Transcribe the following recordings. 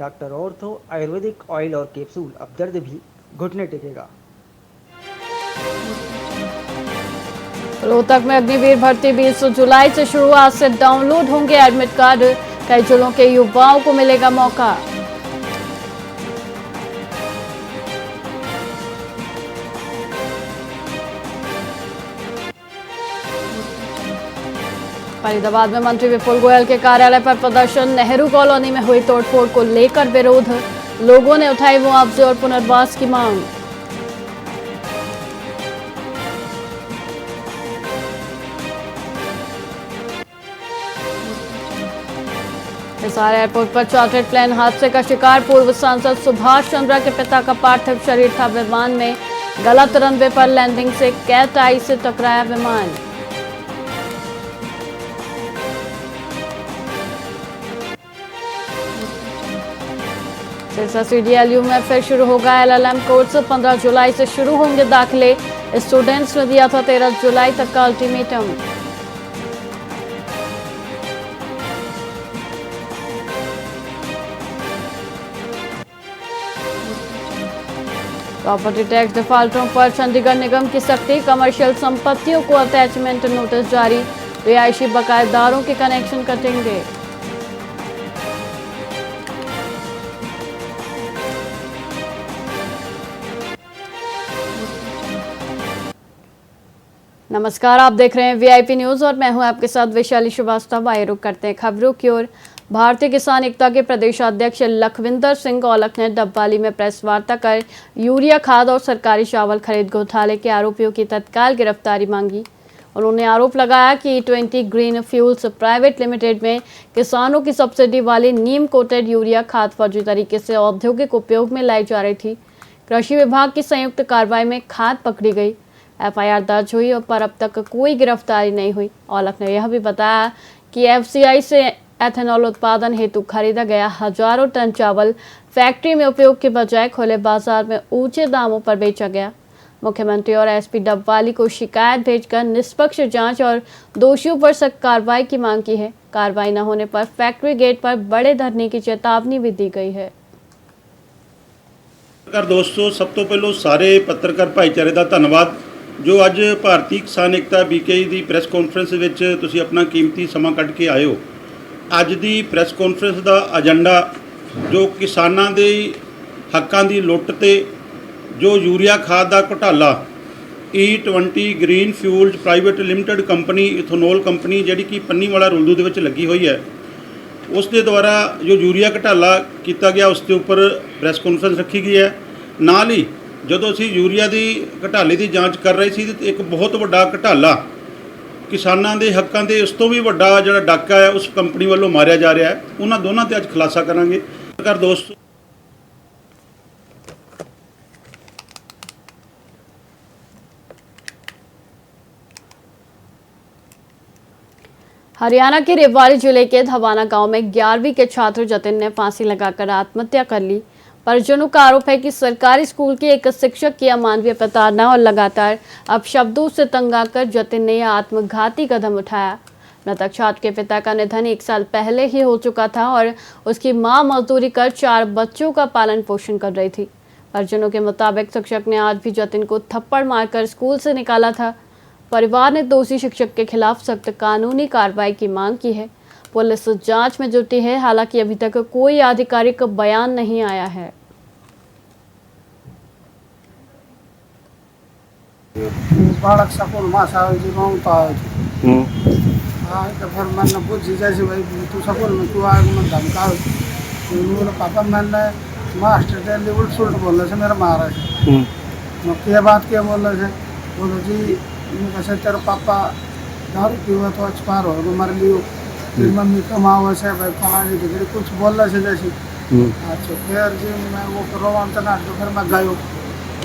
Doctor ortho Ayurvedic oil और capsule, अब दर्द भी घुटने टेकेगा। रोहतक में अग्निवीर भर्ती 20 जुलाई से शुरू, आज से डाउनलोड होंगे एडमिट कार्ड, कई जिलों के युवाओं को मिलेगा मौका। फरीदाबाद में मंत्री विपुल गोयल के कार्यालय पर प्रदर्शन, नेहरू कॉलोनी में हुई तोड़फोड़ को लेकर विरोध, लोगों ने उठाई मुआवजे और पुनर्वास की मांग। हिसार एयरपोर्ट पर चार्टर्ड प्लेन हादसे का शिकार, पूर्व सांसद सुभाष चंद्रा के पिता का पार्थिव शरीर था विमान में, गलत रनवे पर लैंडिंग से कैट आई से टकराया विमान। सिरसा CDLU में फिर शुरू होगा LLM कोर्स, 15 जुलाई से शुरू होंगे दाखिले, स्टूडेंट्स ने दिया था 13 जुलाई तक का अल्टीमेटम। प्रॉपर्टी टैक्स डिफॉल्टरों पर चंडीगढ़ निगम की सख्ती, कमर्शियल संपत्तियों को अटैचमेंट नोटिस जारी, रिहायशी बकायेदारों के कनेक्शन कटेंगे। नमस्कार, आप देख रहे हैं VIP न्यूज और मैं हूं आपके साथ वैशाली श्रीवास्तव। आइए रुक करते हैं खबरों की ओर। भारतीय किसान एकता के प्रदेश अध्यक्ष लखविंदर सिंह औलख ने डबवाली में प्रेस वार्ता कर यूरिया खाद और सरकारी चावल खरीद घोटाले के आरोपियों की तत्काल गिरफ्तारी मांगी। उन्होंने आरोप लगाया कि E20 green fuels private limited में किसानों की सब्सिडी वाली नीम कोटेड यूरिया खाद फर्जी तरीके से औद्योगिक उपयोग में लाई जा रही थी। कृषि विभाग की संयुक्त कार्रवाई में खाद पकड़ी गई, FIR दर्ज हुई और पर अब तक कोई गिरफ्तारी नहीं हुई। औलख ने यह भी बताया कि FCI से एथेनॉल उत्पादन हेतु खरीदा गया हजारों टन चावल फैक्ट्री में उपयोग के बजाय खुले बाजार में ऊंचे दामों पर बेचा गया। मुख्यमंत्री और SP डबवाली को शिकायत भेजकर निष्पक्ष जांच और दोषियों पर सख्त कार्रवाई की मांग की है। कार्रवाई न होने पर फैक्ट्री गेट पर बड़े धरने की चेतावनी भी दी गई है। दोस्तों, सब तो पहले सारे पत्रकार भाईचारे का धन्यवाद जो अज भारतीय किसान एकता BKI की प्रैस कॉन्फ्रेंस विच तुसीं अपना कीमती समा कढ़ के आए हो। अज की प्रैस कॉन्फ्रेंस का एजेंडा जो किसानां दे हक्कां दी लुੱਟ ते जो यूरिया खाद का घोटाला E20 green fuels private limited company ethanol company जिहड़ी कि पन्नीवाला रुलदू दे विच लगी हुई है, उस दे द्वारा जो यूरिया घोटाला किया गया उसके उपर प्रैस कॉन्फ्रेंस रखी गई है। नाल ही जदों असीं यूरिया की घोटाले की जांच कर रहे सी तो एक बहुत वड्डा घोटाला किसानां दे हक्कां ते उस तो भी वड्डा जिहड़ा डाका है उस कंपनी वालों मारिया जा रहा है। उन्हां दोनों ते अज खुलासा करांगे। सरकार दोस्तों, हरियाणा के रेवाड़ी जिले के धवाना गांव में 11वीं के छात्र जतिन ने फांसी लगाकर आत्महत्या कर ली। परिजनों का आरोप है कि सरकारी स्कूल के एक शिक्षक की अमानवीय प्रताड़ना और लगातार अपशब्दों से तंग आकर जतिन ने यह आत्मघाती कदम उठाया। मृतक छात्र के पिता का निधन 1 साल पहले ही हो चुका था और उसकी मां मजदूरी कर 4 बच्चों का पालन पोषण कर रही थी। परिजनों के मुताबिक शिक्षक ने आज भी जतिन को थप्पड़ मारकर स्कूल से निकाला था। परिवार ने दोषी शिक्षक के खिलाफ सख्त कानूनी कार्रवाई की मांग की है। पुलिस जांच में जुटी है, हालांकि अभी तक कोई आधिकारिक बयान नहीं आया है। बालक सकूल तो फिर मैंने पूछी जैसे भाई तू सकूल में क्यों आया, मैं धमका मेरे पापा मैंने मास्टर डेली उल्ट सुल्ट बोल रहे थे मेरा मारा है। मैं क्या बात क्या बोल रहे थे, बोलो जी कैसे तेरा पापा दारू पीवा तो एक्सपायर हो गया मर लियो, फिर मम्मी कमाओ से भाई फलानी डिग्री कुछ बोल रहे थे जैसे। अच्छा फिर जी मैं वो रोवान तना तो फिर मैं गयो,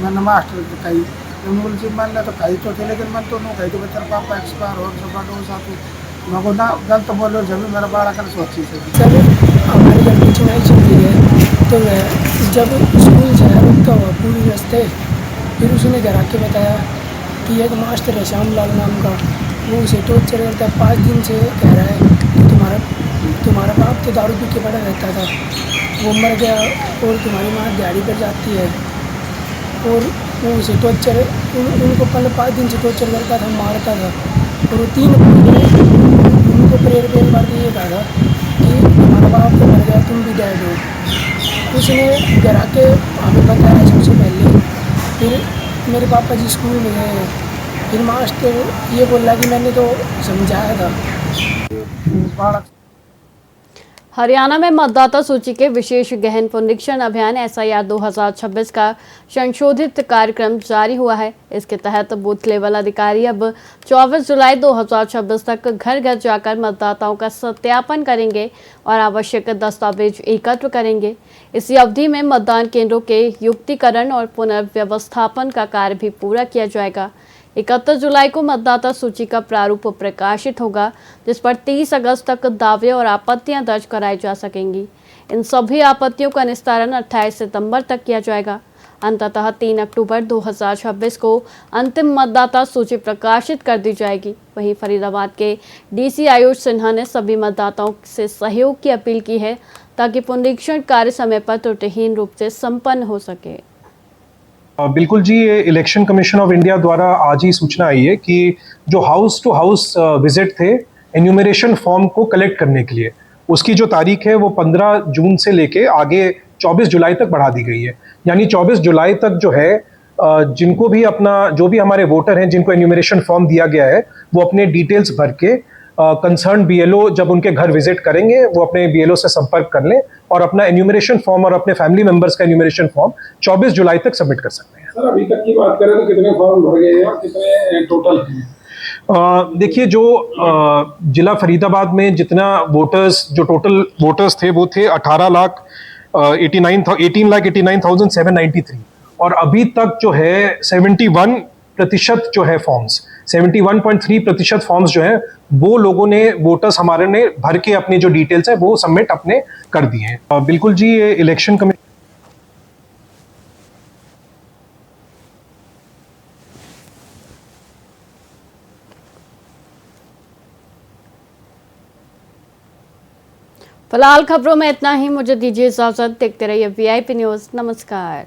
मैंने मास्टर को कही बोल जी मैंने तो कही तो थी लेकिन मैं तो नहीं कही तो तेरा पापा एक्सपायर हो सब बाटो साथ मैं को ना गलत तो बोलो जब मेरा बड़ा कर सोची से जब हमारी घर की चुनाई चलती है तो मैं जब स्कूल से रुकता हुआ पूरी रास्ते फिर उसने घर आके बताया कि एक मास्टर है श्याम लाल नाम का, वो उसे टॉर्चर करता है, 5 दिन से कह रहा है कि तुम्हारा तुम्हारा बाप तो दारू पी के पड़ा रहता था, वो मर गया और तुम्हारी माँ दिहाड़ी पर जाती है और वो उसे टॉर्चर उनको कल 5 दिन से टॉर्चर करता था, मारता था। और वो 3 उनको प्रेयर बार ये कहा था कि तुम्हारा बाप तो मर गया, तुम भी डैड हो। उसने घर आके हमें बताया सबसे पहले। फिर मेरे पापा जी स्कूल में गए, फिर मास्टर ये बोला कि मैंने तो समझाया था। बालक हरियाणा में मतदाता सूची के विशेष गहन पुनरीक्षण अभियान SIR 2026 का संशोधित कार्यक्रम जारी हुआ है। इसके तहत बूथ लेवल अधिकारी अब 24 जुलाई 2026 तक घर घर जाकर मतदाताओं का सत्यापन करेंगे और आवश्यक दस्तावेज एकत्र करेंगे। इसी अवधि में मतदान केंद्रों के युक्तिकरण और पुनर्व्यवस्थापन का कार्य भी पूरा किया जाएगा। 31 जुलाई को मतदाता सूची का प्रारूप प्रकाशित होगा, जिस पर 30 अगस्त तक दावे और आपत्तियां दर्ज कराई जा सकेंगी। इन सभी आपत्तियों का निस्तारण 28 सितंबर तक किया जाएगा। अंततः 3 अक्टूबर 2026 को अंतिम मतदाता सूची प्रकाशित कर दी जाएगी। वहीं फरीदाबाद के DC आयुष सिन्हा ने सभी मतदाताओं से सहयोग की अपील की है, ताकि पुनरीक्षण कार्य समय पर त्रुटिहीन रूप से संपन्न हो सके। बिल्कुल जी, ये इलेक्शन कमीशन ऑफ इंडिया द्वारा आज ही सूचना आई है कि जो हाउस टू हाउस विजिट थे एन्यूमरेशन फॉर्म को कलेक्ट करने के लिए, उसकी जो तारीख है वो 15 जून से लेके आगे 24 जुलाई तक बढ़ा दी गई है। यानी 24 जुलाई तक जो है जिनको भी अपना जो भी हमारे वोटर हैं जिनको एन्यूमरेशन फॉर्म दिया गया है वो अपने डिटेल्स भर के कंसर्न BLO जब उनके घर विजिट करेंगे वो अपने BLO से संपर्क कर लें और अपना एन्यूमरेशन फॉर्म और अपने फैमिली मेंबर्स का एन्यूमरेशन फॉर्म 24 जुलाई तक सबमिट कर सकते हैं। सर अभी तक की बात करें तो कितने फॉर्म भर गए हैं, कितने टोटल हैं? देखिए, जो जिला फरीदाबाद में जितना जो टोटल वोटर्स थे वो थे 18,89,793 और अभी तक जो है 71% जो है फॉर्म्स 71.3% फॉर्म्स जो है वो लोगों ने वोटर्स हमारे ने भर के अपने जो डिटेल्स है वो सबमिट अपने कर दिए हैं। बिल्कुल जी, ये इलेक्शन कमीशन फिलहाल खबरों में इतना ही। मुझे दीजिए इजाजत। देखते रहिए VIP न्यूज़। नमस्कार।